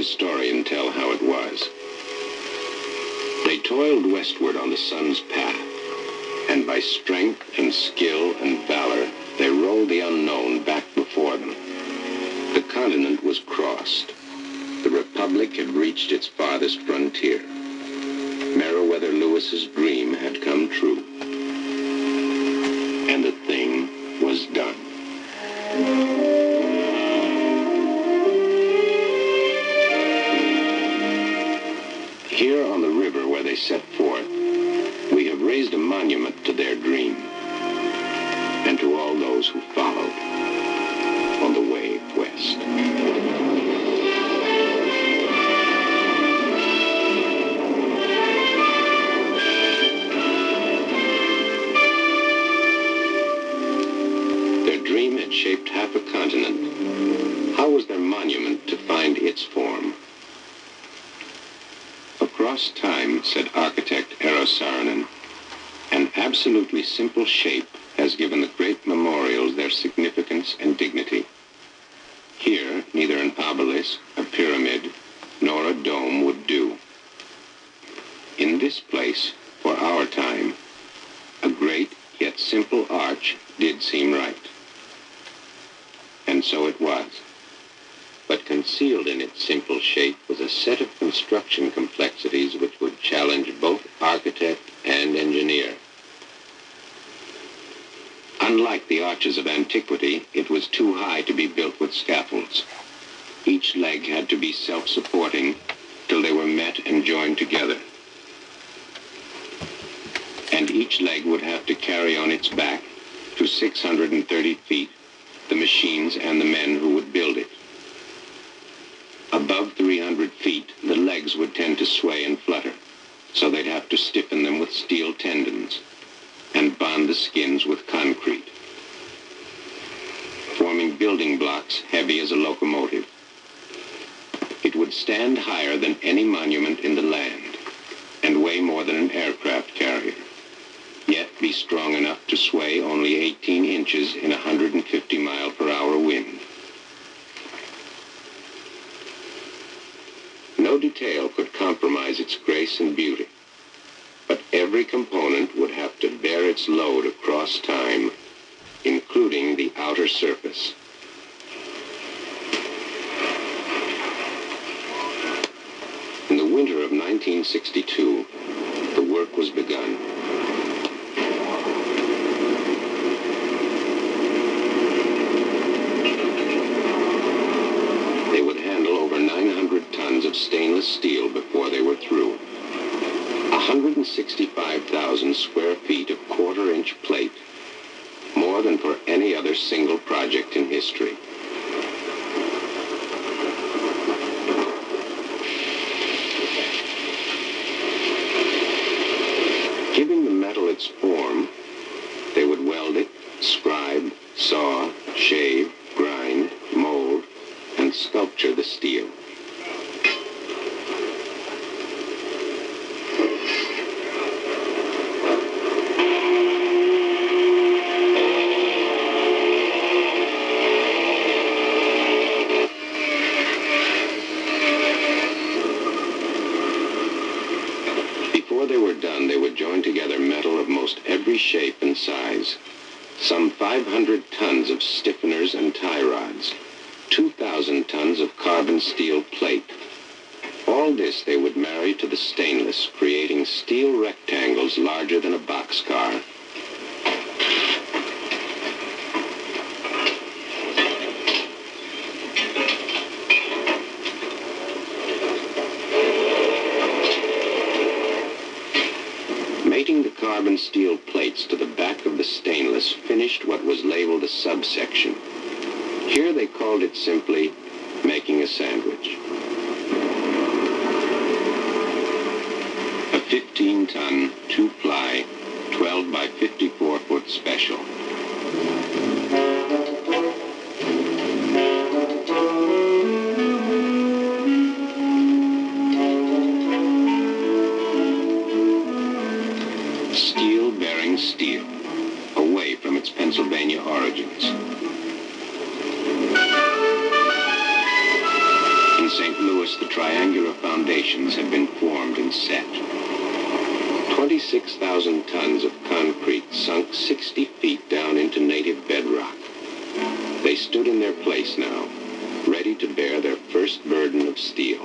historian tell how it was. They toiled westward on the sun's path, and by strength and skill and valor, they rolled the unknown back before them. The continent was crossed. The Republic had reached its farthest frontier. Meriwether Lewis's dream had come true. And the thing was done. Here on the river where they set forth, we have raised a monument to their dream, and to all those who followed on the way west. Their dream had shaped half a continent. How was their monument to find its form? Across time, said architect Eero Saarinen, an absolutely simple shape has given the great memorials their significance and dignity. Here, neither an obelisk, a pyramid, nor a dome would do. In this place, for our time, a great yet simple arch did seem right. And so it was. But concealed in its simple shape was a set of construction complexities which would challenge both architect and engineer. Unlike the arches of antiquity, it was too high to be built with scaffolds. Each leg had to be self-supporting till they were met and joined together. And each leg would have to carry on its back to 630 feet the machines and the men who would build it. Above 300 feet, the legs would tend to sway and flutter, so they'd have to stiffen them with steel tendons and bond the skins with concrete, forming building blocks heavy as a locomotive. It would stand higher than any monument in the land and weigh more than an aircraft carrier, yet be strong enough to sway only 18 inches in a 150-mile-per-hour wind. No detail could compromise its grace and beauty, but every component would have to bear its load across time, including the outer surface. In the winter of 1962, the work was begun. They would handle over 900 tons of stainless steel before they were through. 165,000 square feet of quarter-inch plate, more than for any other single project in history. Giving the metal its form, they would weld it, scribe, saw, shave, grind, mold, and sculpture the steel. Before they were done, they would join together metal of most every shape and size. Some 500 tons of stiffeners and tie rods, 2,000 tons of carbon steel plate. All this they would marry to the stainless, creating steel rectangles larger than a boxcar. Mating the carbon steel plates to the back of the stainless finished what was labeled a subsection. Here they called it simply making a sandwich. A 15-ton, 2-ply, 12 by 54-foot special. Steel bearing steel, away from its Pennsylvania origins. In St. Louis, the triangular foundations had been formed and set. 26,000 tons of concrete sunk 60 feet down into native bedrock. They stood in their place now, ready to bear their first burden of steel.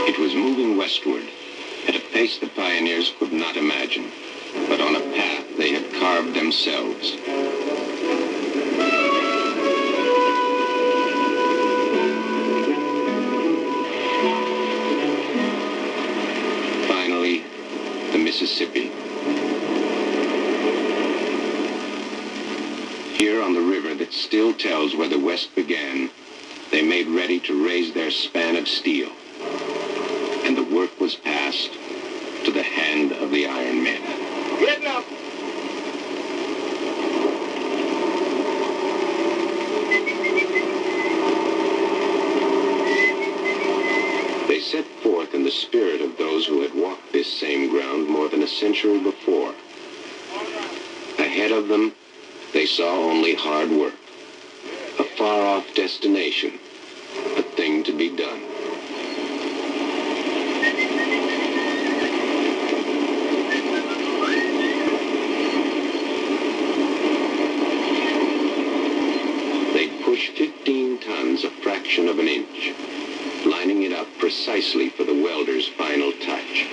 It was moving westward, at a pace the pioneers could not imagine, but on a path they had carved themselves. Finally, the Mississippi. Here on the river that still tells where the West began, they made ready to raise their span of steel. And the work was passed to the hand of the iron men. Get up! They set forth in the spirit of those who had walked this same ground more than a century before. Ahead of them, they saw only hard work, a far-off destination, a thing to be done. They'd push 15 tons a fraction of an inch, lining it up precisely for the welder's final touch.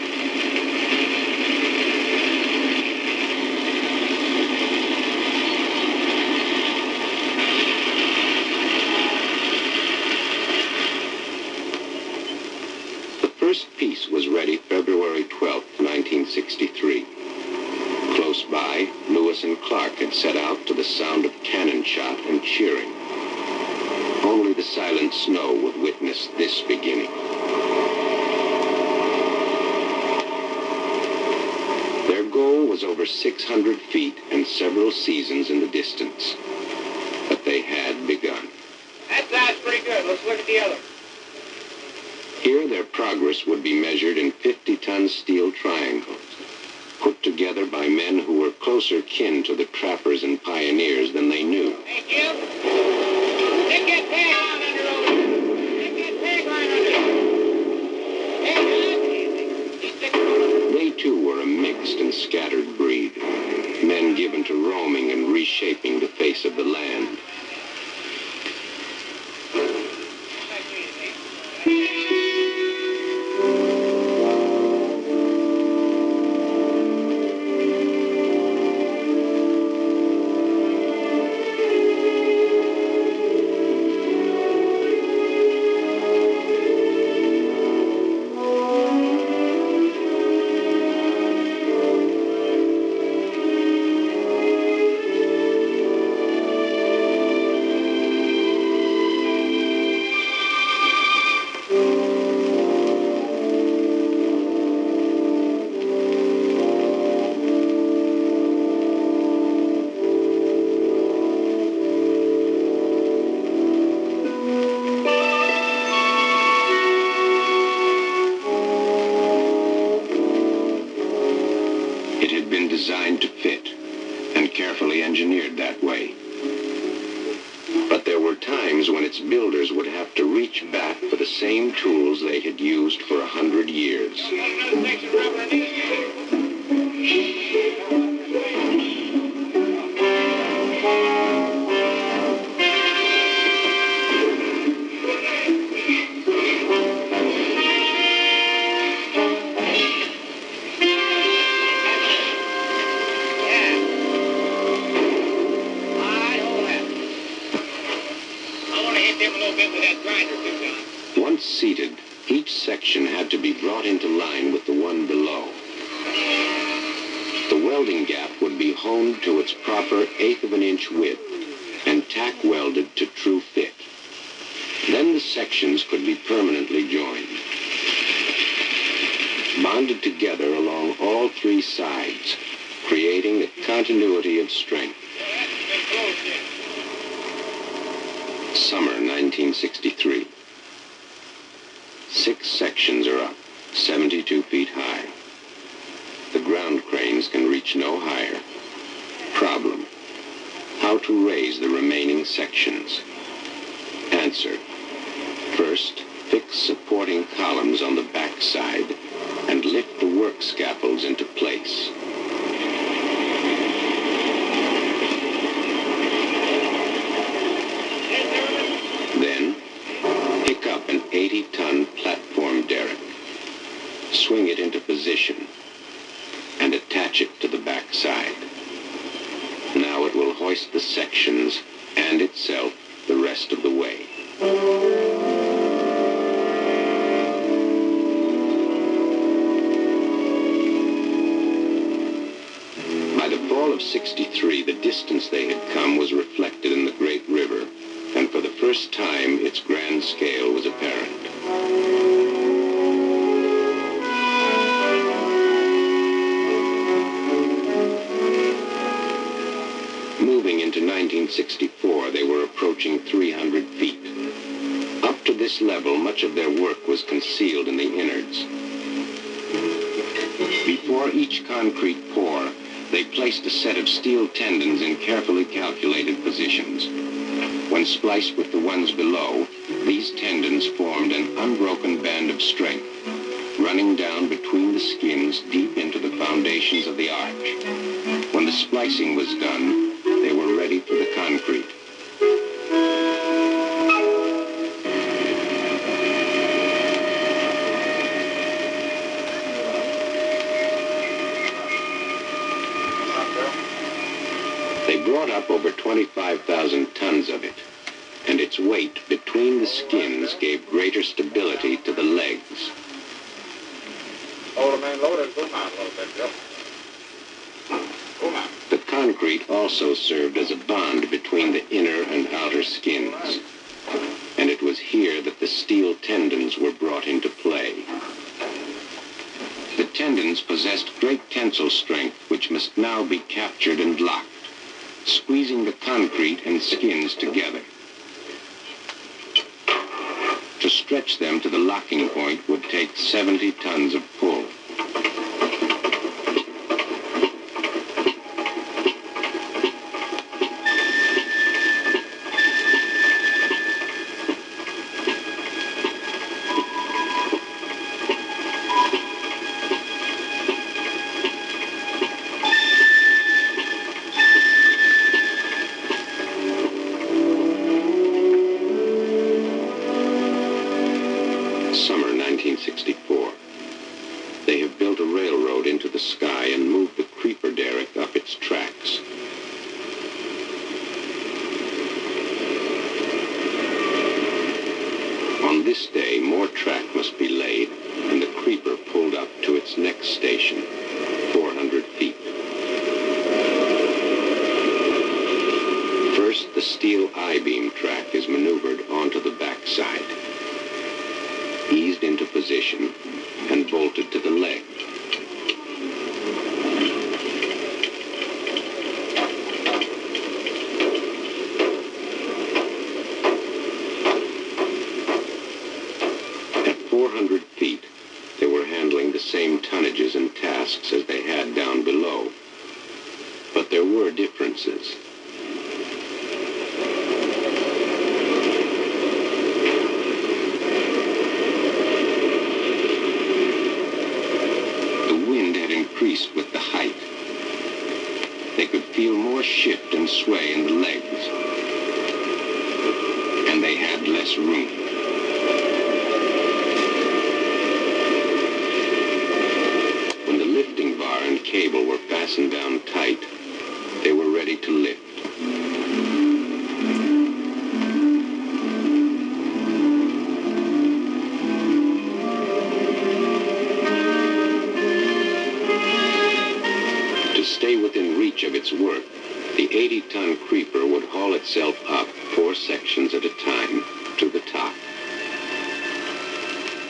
The first piece was ready February 12, 1963. Close by, Lewis and Clark had set out to the sound of cannon shot and cheering. Only the silent snow would witness this beginning. Their goal was over 600 feet and several seasons in the distance. But they had begun. That side's pretty good. Let's look at the other. Here their progress would be measured in 50-ton steel triangles, put together by men who were closer kin to the trappers and pioneers than they knew. Hey, Jim. Take that tag line under over there. Take that tag line under. Hey, They too were a mixed and scattered breed, men given to roaming and reshaping the face of the land. It had been designed to fit, and carefully engineered that way. But there were times when its builders would have to reach back for the same tools they had used for 100 years. Once seated, each section had to be brought into line with the one below. The welding gap would be honed to its proper 1/8 of an inch width and tack welded to true fit. Then the sections could be permanently joined, bonded together along all three sides, creating a continuity of strength. Summer 1963. 6 sections are up, 72 feet high. The ground cranes can reach no higher. problem: how to raise the remaining sections. Answer: first, fix supporting columns on the back side and lift the work scaffolds into place. Then, pick up an 80-ton platform derrick, swing it into position, and attach it to the back side. Now it will hoist the sections and itself the rest of the way. By the fall of '63, the distance they had come was reflected in the great river, and for the first time its grand scale was apparent. Moving into 1964, they were approaching 300 feet. Up to this level, much of their work was concealed in the innards. Before each concrete pour, they placed a set of steel tendons in carefully calculated positions. When spliced with the ones below, these tendons formed an unbroken band of strength, running down between the skins deep into the foundations of the arch. When the splicing was done, they were ready for the concrete. They brought up over 25,000 tons of it, and its weight between the skins gave greater stability to the legs. The concrete also served as a bond between the inner and outer skins, and it was here that the steel tendons were brought into play. The tendons possessed great tensile strength, which must now be captured and locked, squeezing the concrete and skins together. To stretch them to the locking point would take 70 tons of pull. Summer 1964. They have built a railroad into the sky and moved the creeper derrick up its tracks. On this day, more track must be laid, and the creeper pulled up to its next station, 400 feet. First, the steel I-beam track is maneuvered onto the backside, eased into position, and bolted to the leg. At 400 feet, they were handling the same tonnages and tasks as they had down below, but there were differences. Increased with the height. They could feel more shift and sway in the legs, and they had less room. When the lifting bar and cable were fastened down tight, they were ready to lift. To stay within reach of its work, the 80-ton creeper would haul itself up 4 sections at a time to the top.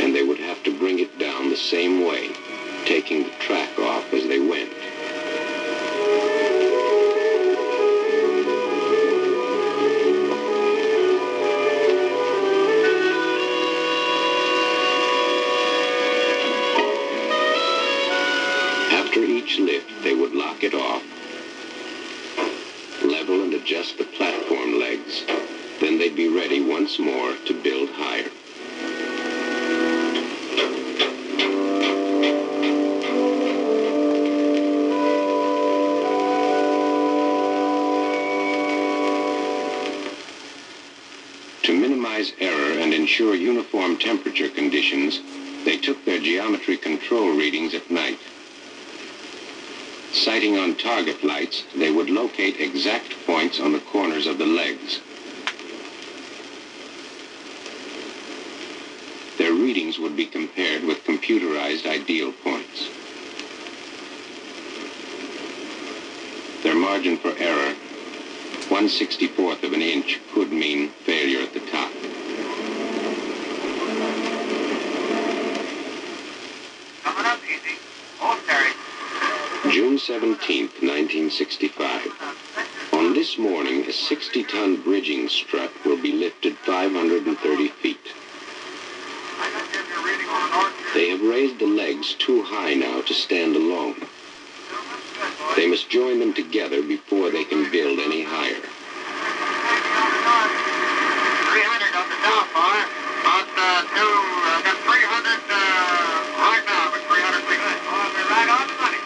And they would have to bring it down the same way, taking the track off as they went. After each lift, they would lock it off, level and adjust the platform legs. Then they'd be ready once more to build higher. To minimize error and ensure uniform temperature conditions, they took their geometry control readings at night. Sighting on target lights, they would locate exact points on the corners of the legs. Their readings would be compared with computerized ideal points. Their margin for error, 1/64th of an inch, could mean failure at the top. Coming up easy. Oh, Terry. June 17th, 1965. On this morning, a 60-ton bridging strut will be lifted 530 feet. They have raised the legs too high now to stand alone. They must join them together before they can build any higher. 300 on the top bar. About got 300 right now, but 300 feet. Oh, we're right on the money.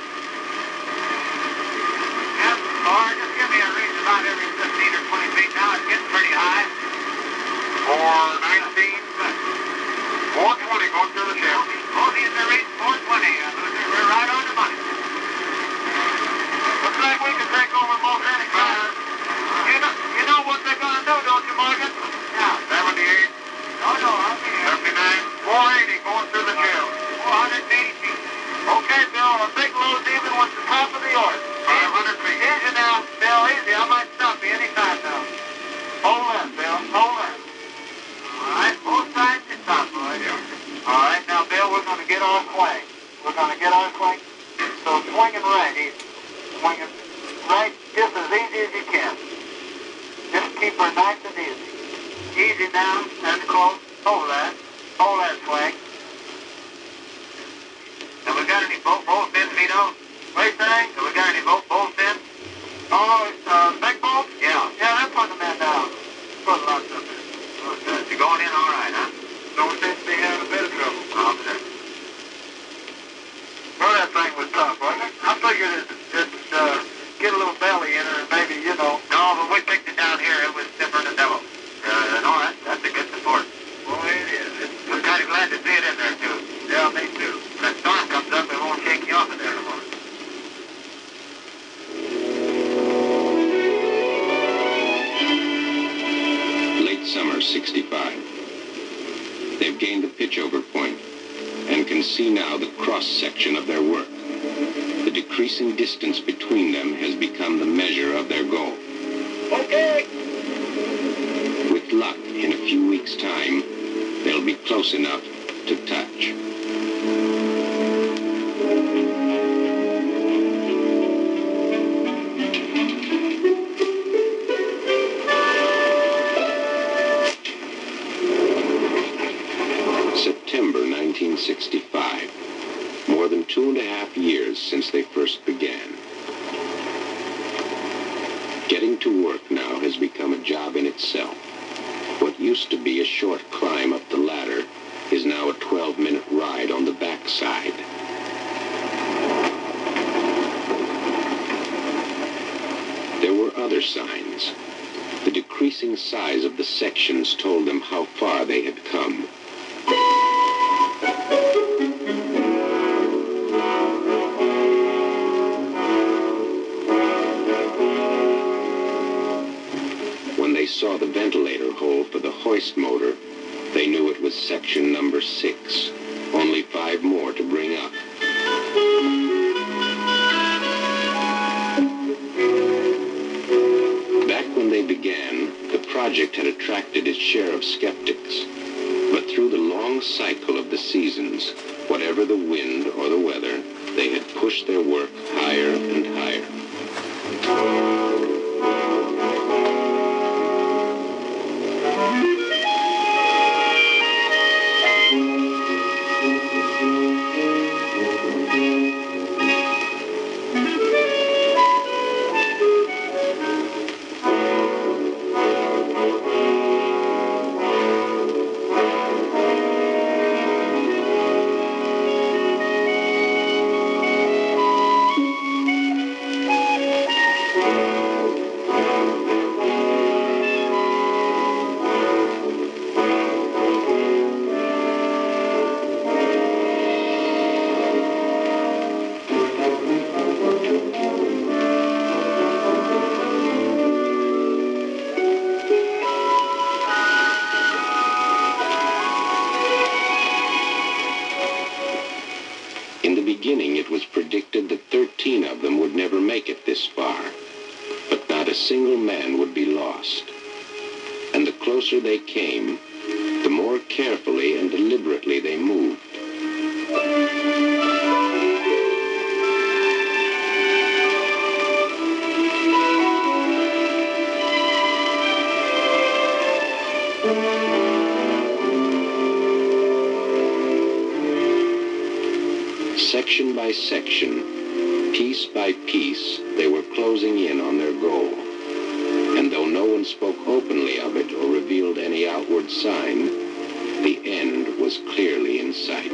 Yep, bar, just give me a read about every 15 or 20 feet now. It's getting pretty high. 419. 420 going through the shell. Oh, he's the read 420. We're right on the money. Looks like we can take over most any time. You know what they're going to do, don't you, Morgan? Yeah. 78. No, I'll be here. 79. 480 going through the shell. 480 feet. Okay, Bill, a big load's even with the top of the order. 500 feet. Easy now, Bill, easy. I might stop you any time now. Hold that, Bill. Hold that. All right, both sides to top, boy. Yeah. All right, now, Bill, we're going to get our swing. We're going to get our swing. So swinging right, easy. Swinging right just as easy as you can. Just keep her nice and easy. Easy now, that's close. Hold that swing. Have we got any bolt pins, Vito? What do you say? Have we got any bolt pins? Oh, big bolts? Yeah. Yeah, they're putting them in now. Put lots of them in. Oh, good. You going in all right, huh? Don't seem to be having a bit of trouble. Oh, good. Well, that thing was tough, wasn't it? I figured it'd get a little belly in her and maybe, you know. No, but we picked it down here. It was stiffer than the devil. No, that's a good support. Boy, it is. I'm kind of glad to see it in there, too. Yeah, me too. When that storm comes up, it won't shake you off of there anymore. Late summer 65. They've gained the pitch-over point and can see now the cross-section of their work. The decreasing distance between them has become the measure of their goal. Okay. With luck, in a few weeks' time, they'll be close enough to touch. September 1965. More than 2.5 years since they first began. Getting to work now has become a job in itself. What used to be a short climb up the ladder is now a 12-minute ride on the backside. There were other signs. The decreasing size of the sections told them how far they had come. When they saw the ventilator hole for the hoist motor, they knew it was section number 6. Only 5 more to bring up. Back when they began, the project had attracted its share of skeptics. But through the long cycle of the seasons, whatever the wind or the weather, they had pushed their work higher and higher. In the beginning, it was predicted that 13 of them would never make it this far, but not a single man would be lost. And the closer they came, the more carefully and deliberately they moved. Section by section, piece by piece, they were closing in on their goal. And though no one spoke openly of it or revealed any outward sign, the end was clearly in sight.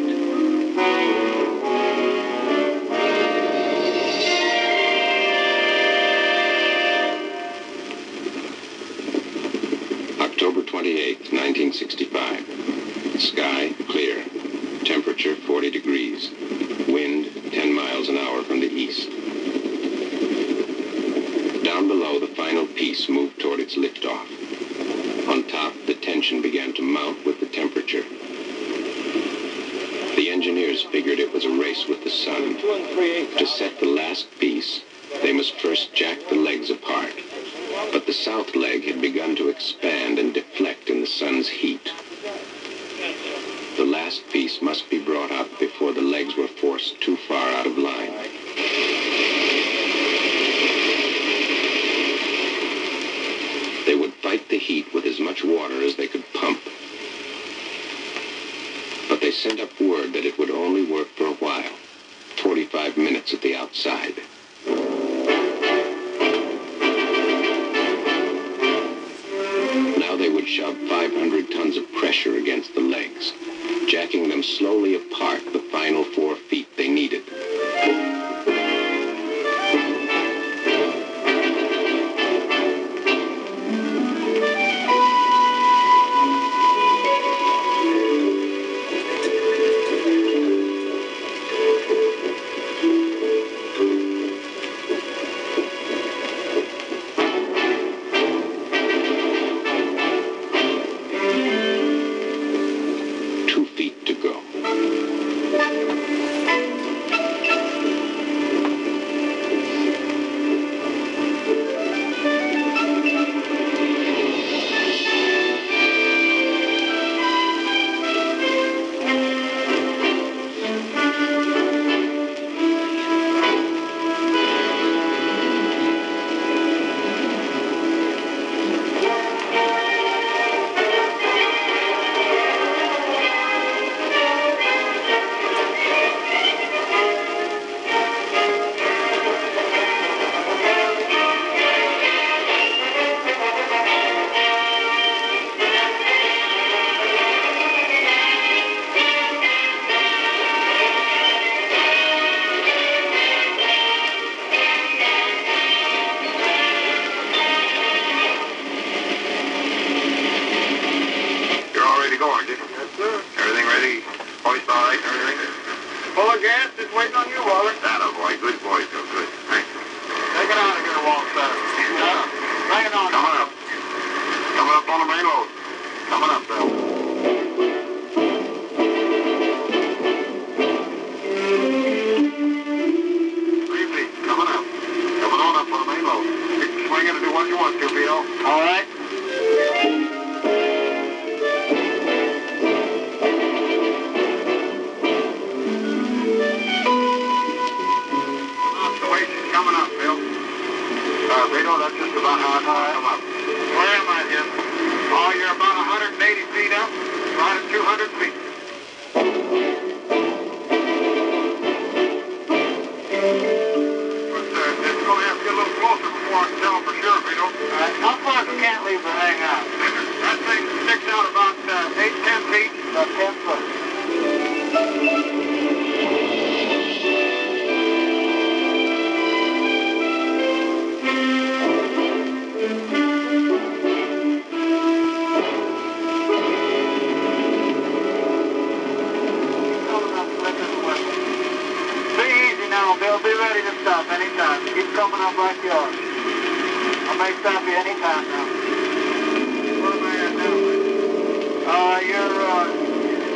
October 28, 1965. Sky clear. Temperature 40 degrees. Wind 10 miles an hour from the east. Down below, the final piece moved toward its liftoff. On top, the tension began to mount with the temperature. The engineers figured it was a race with the sun. To set the last piece, they must first jack the legs apart. But the south leg had begun to expand and deflect in the sun's heat. The last piece must be brought up before the legs were forced too far out of line. They would fight the heat with as much water as they could pump. But they sent up word that it would only work for a while, 45 minutes at the outside. Now they would shove 500 tons of pressure against the legs, jacking them slowly apart the final 4 feet they needed.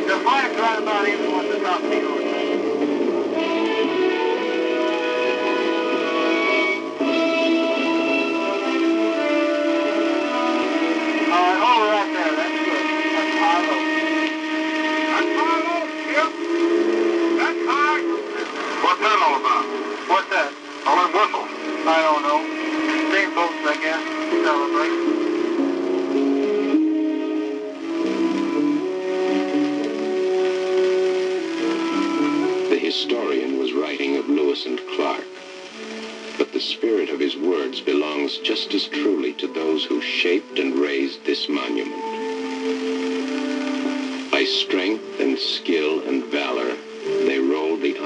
The flight's right about even with the top of the ocean. historian was writing of Lewis and Clark, but the spirit of his words belongs just as truly to those who shaped and raised this monument. By strength and skill and valor, they rolled the